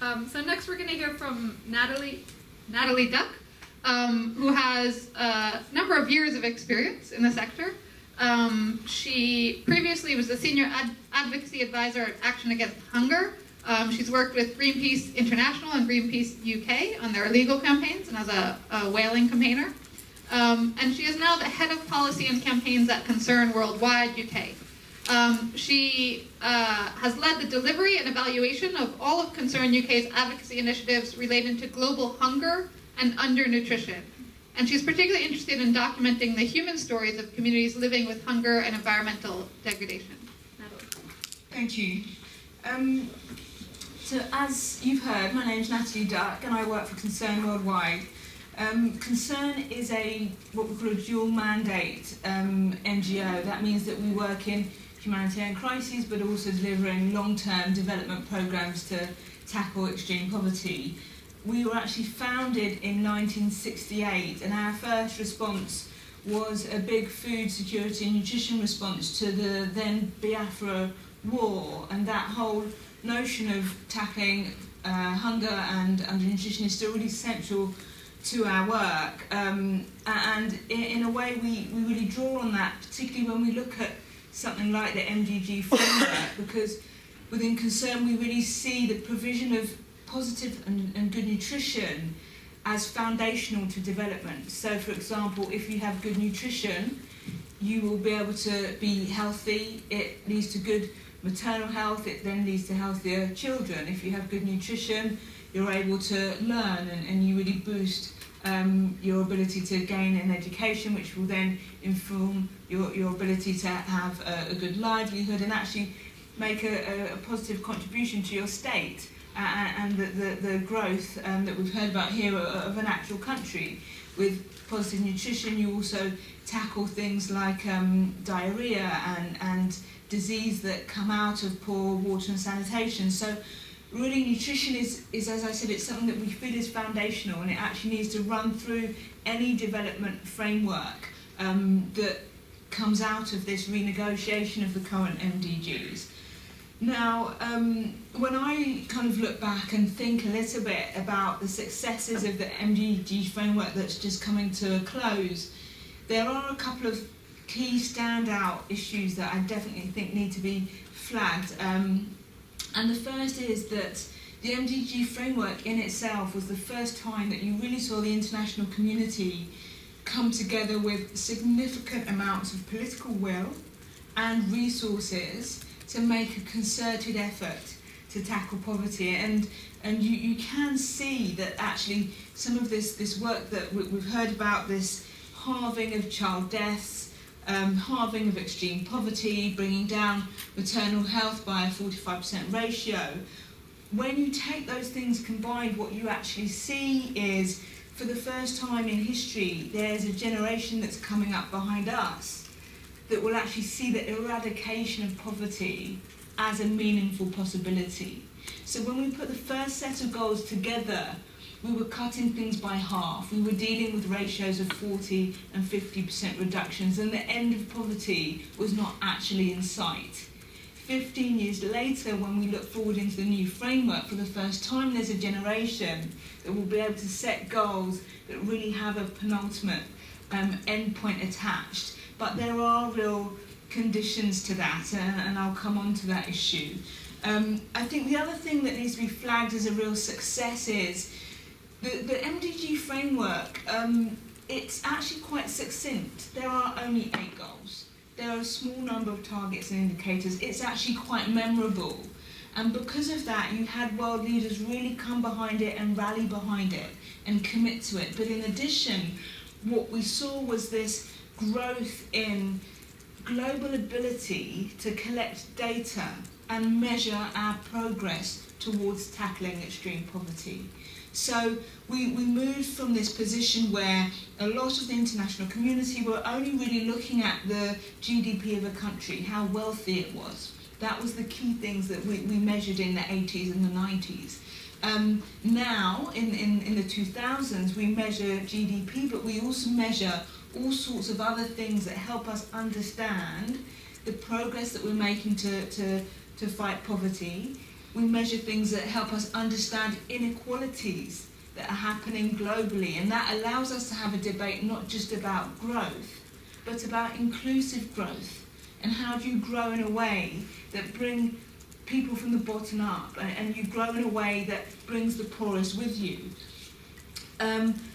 So next we're going to hear from Natalie Duck, who has a number of years of experience in the sector. She previously was the Senior Advocacy Advisor at Action Against Hunger. She's worked with Greenpeace International and Greenpeace UK on their legal campaigns and as a whaling campaigner. And she is now the Head of Policy and Campaigns at Concern Worldwide UK. She has led the delivery and evaluation of all of Concern UK's advocacy initiatives relating to global hunger and undernutrition. And she's particularly interested in documenting the human stories of communities living with hunger and environmental degradation. Natalie. Thank you. So as you've heard, my name's Natalie Duck and I work for Concern Worldwide. Concern is what we call a dual mandate NGO. That means that we work in humanitarian crises but also delivering long-term development programs to tackle extreme poverty. We were actually founded in 1968 and our first response was a big food security and nutrition response to the then Biafra war, and that whole notion of tackling hunger and undernutrition is still really central to our work, and in a way we really draw on that, particularly when we look at something like the MDG framework, because within Concern we really see the provision of positive and good nutrition as foundational to development. So for example, if you have good nutrition, you will be able to be healthy. It leads to good maternal health, it then leads to healthier children. If you have good nutrition, you're able to learn and you really boost your ability to gain an education, which will then inform your ability to have a good livelihood and actually make a positive contribution to your state and the growth that we've heard about here of an actual country. With positive nutrition, you also tackle things like diarrhea and disease that come out of poor water and sanitation. So really nutrition is, as I said, it's something that we feel is foundational, and it actually needs to run through any development framework that comes out of this renegotiation of the current MDGs. Now, when I kind of look back and think a little bit about the successes of the MDG framework that's just coming to a close, there are a couple of key standout issues that I definitely think need to be flagged. And the first is that the MDG framework in itself was the first time that you really saw the international community come together with significant amounts of political will and resources to make a concerted effort to tackle poverty. And you can see that actually some of this work that we've heard about, this halving of child deaths, halving of extreme poverty, bringing down maternal health by a 45% ratio. When you take those things combined, what you actually see is, for the first time in history, there's a generation that's coming up behind us that will actually see the eradication of poverty as a meaningful possibility. So when we put the first set of goals together, we were cutting things by half. We were dealing with ratios of 40 and 50% reductions, and the end of poverty was not actually in sight. 15 years later, when we look forward into the new framework, for the first time there's a generation that will be able to set goals that really have a penultimate endpoint attached. But there are real conditions to that, and I'll come on to that issue. I think the other thing that needs to be flagged as a real success is the MDG framework. It's actually quite succinct. There are only 8 goals. There are a small number of targets and indicators. It's actually quite memorable. And because of that, you had world leaders really come behind it and rally behind it and commit to it. But in addition, what we saw was this growth in global ability to collect data and measure our progress towards tackling extreme poverty. So we moved from this position where a lot of the international community were only really looking at the GDP of a country, how wealthy it was. That was the key things that we measured in the 80s and the 90s. Now, in the 2000s, we measure GDP, but we also measure all sorts of other things that help us understand the progress that we're making to fight poverty. We measure things that help us understand inequalities that are happening globally, and that allows us to have a debate not just about growth, but about inclusive growth, and how do you grow in a way that bring people from the bottom up, and you grow in a way that brings the poorest with you.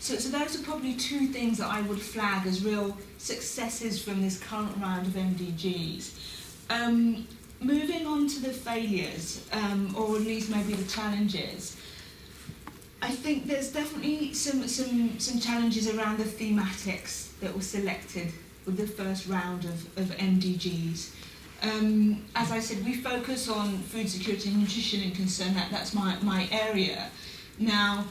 So those are probably two things that I would flag as real successes from this current round of MDGs. Moving on to the failures, or at least maybe the challenges, I think there's definitely some challenges around the thematics that were selected with the first round of MDGs. As I said, we focus on food security and nutrition and concern. That's my area. Now,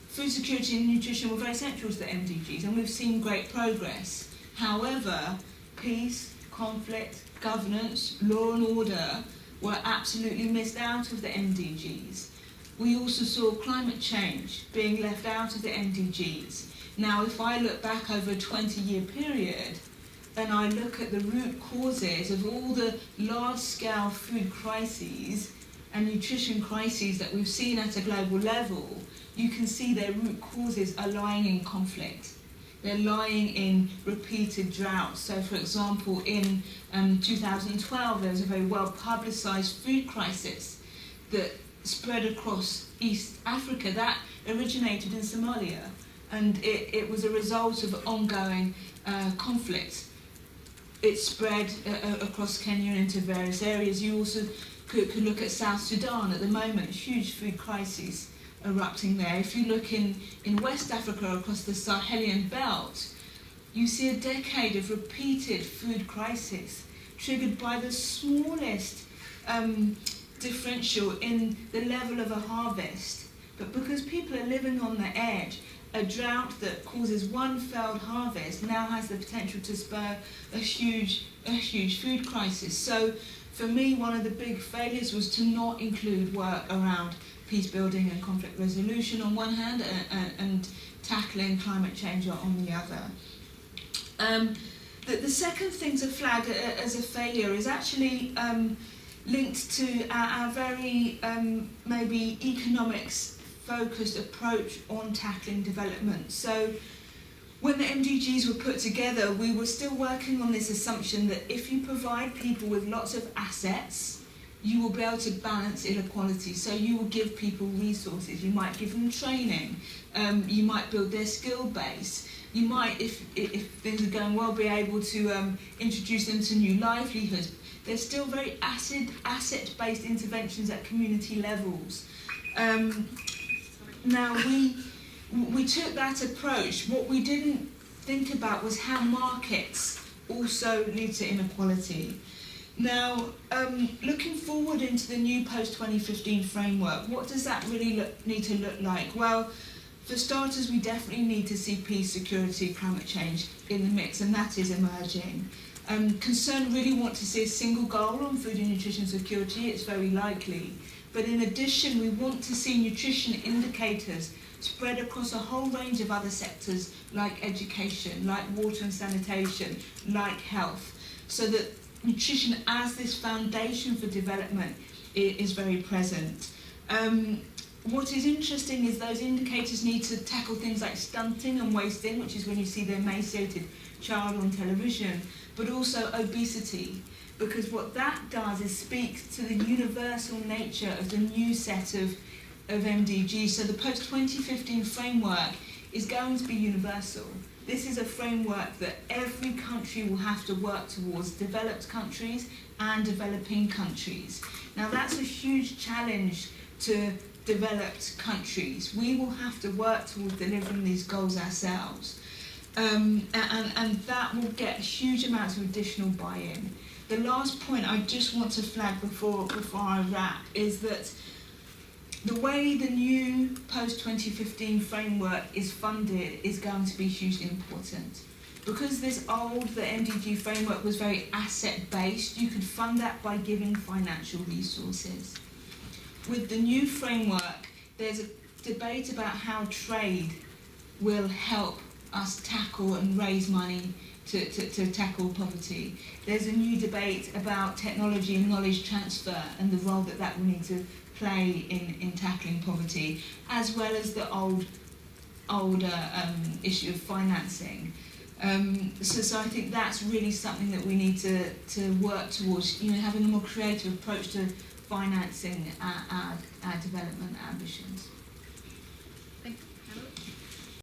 food security and nutrition were very central to the MDGs, and we've seen great progress. However, peace, conflict, governance, law and order were absolutely missed out of the MDGs. We also saw climate change being left out of the MDGs. Now, if I look back over a 20-year period, and I look at the root causes of all the large-scale food crises and nutrition crises that we've seen at a global level, you can see their root causes are lying in conflict. They're lying in repeated droughts. So, for example, in 2012, there was a very well-publicised food crisis that spread across East Africa. That originated in Somalia, and it was a result of ongoing conflict. It spread across Kenya and into various areas. You also could look at South Sudan at the moment, huge food crises erupting there. If you look in West Africa across the Sahelian belt, you see a decade of repeated food crisis triggered by the smallest differential in the level of a harvest. But because people are living on the edge, a drought that causes one failed harvest now has the potential to spur a huge food crisis. So for me, one of the big failures was to not include work around peace building and conflict resolution on one hand, and tackling climate change on the other. The second thing to flag as a failure is actually linked to our very maybe economics-focused approach on tackling development. So when the MDGs were put together, we were still working on this assumption that if you provide people with lots of assets, you will be able to balance inequality. So you will give people resources, you might give them training, you might build their skill base, you might, if things are going well, be able to introduce them to new livelihoods. There's still very asset-based interventions at community levels. Now, we took that approach. What we didn't think about was how markets also lead to inequality. Now, looking forward into the new post-2015 framework, what does that really need to look like? Well, for starters, we definitely need to see peace, security, climate change in the mix, and that is emerging. Concern really want to see a single goal on food and nutrition security. It's very likely. But in addition, we want to see nutrition indicators spread across a whole range of other sectors like education, like water and sanitation, like health, so that nutrition as this foundation for development is very present. What is interesting is those indicators need to tackle things like stunting and wasting, which is when you see the emaciated child on television, but also obesity, because what that does is speak to the universal nature of the new set of MDGs. So the post-2015 framework is going to be universal. This is a framework that every country will have to work towards, developed countries and developing countries. Now that's a huge challenge to developed countries. We will have to work towards delivering these goals ourselves. And that will get huge amounts of additional buy-in. The last point I just want to flag before I wrap is that the way the new post-2015 framework is funded is going to be hugely important. Because the MDG framework was very asset-based, you could fund that by giving financial resources. With the new framework, there's a debate about how trade will help us tackle and raise money to tackle poverty. There's a new debate about technology and knowledge transfer and the role that that will need to play in tackling poverty, as well as the older issue of financing. So I think that's really something that we need to work towards, having a more creative approach to financing our development ambitions. Thank you.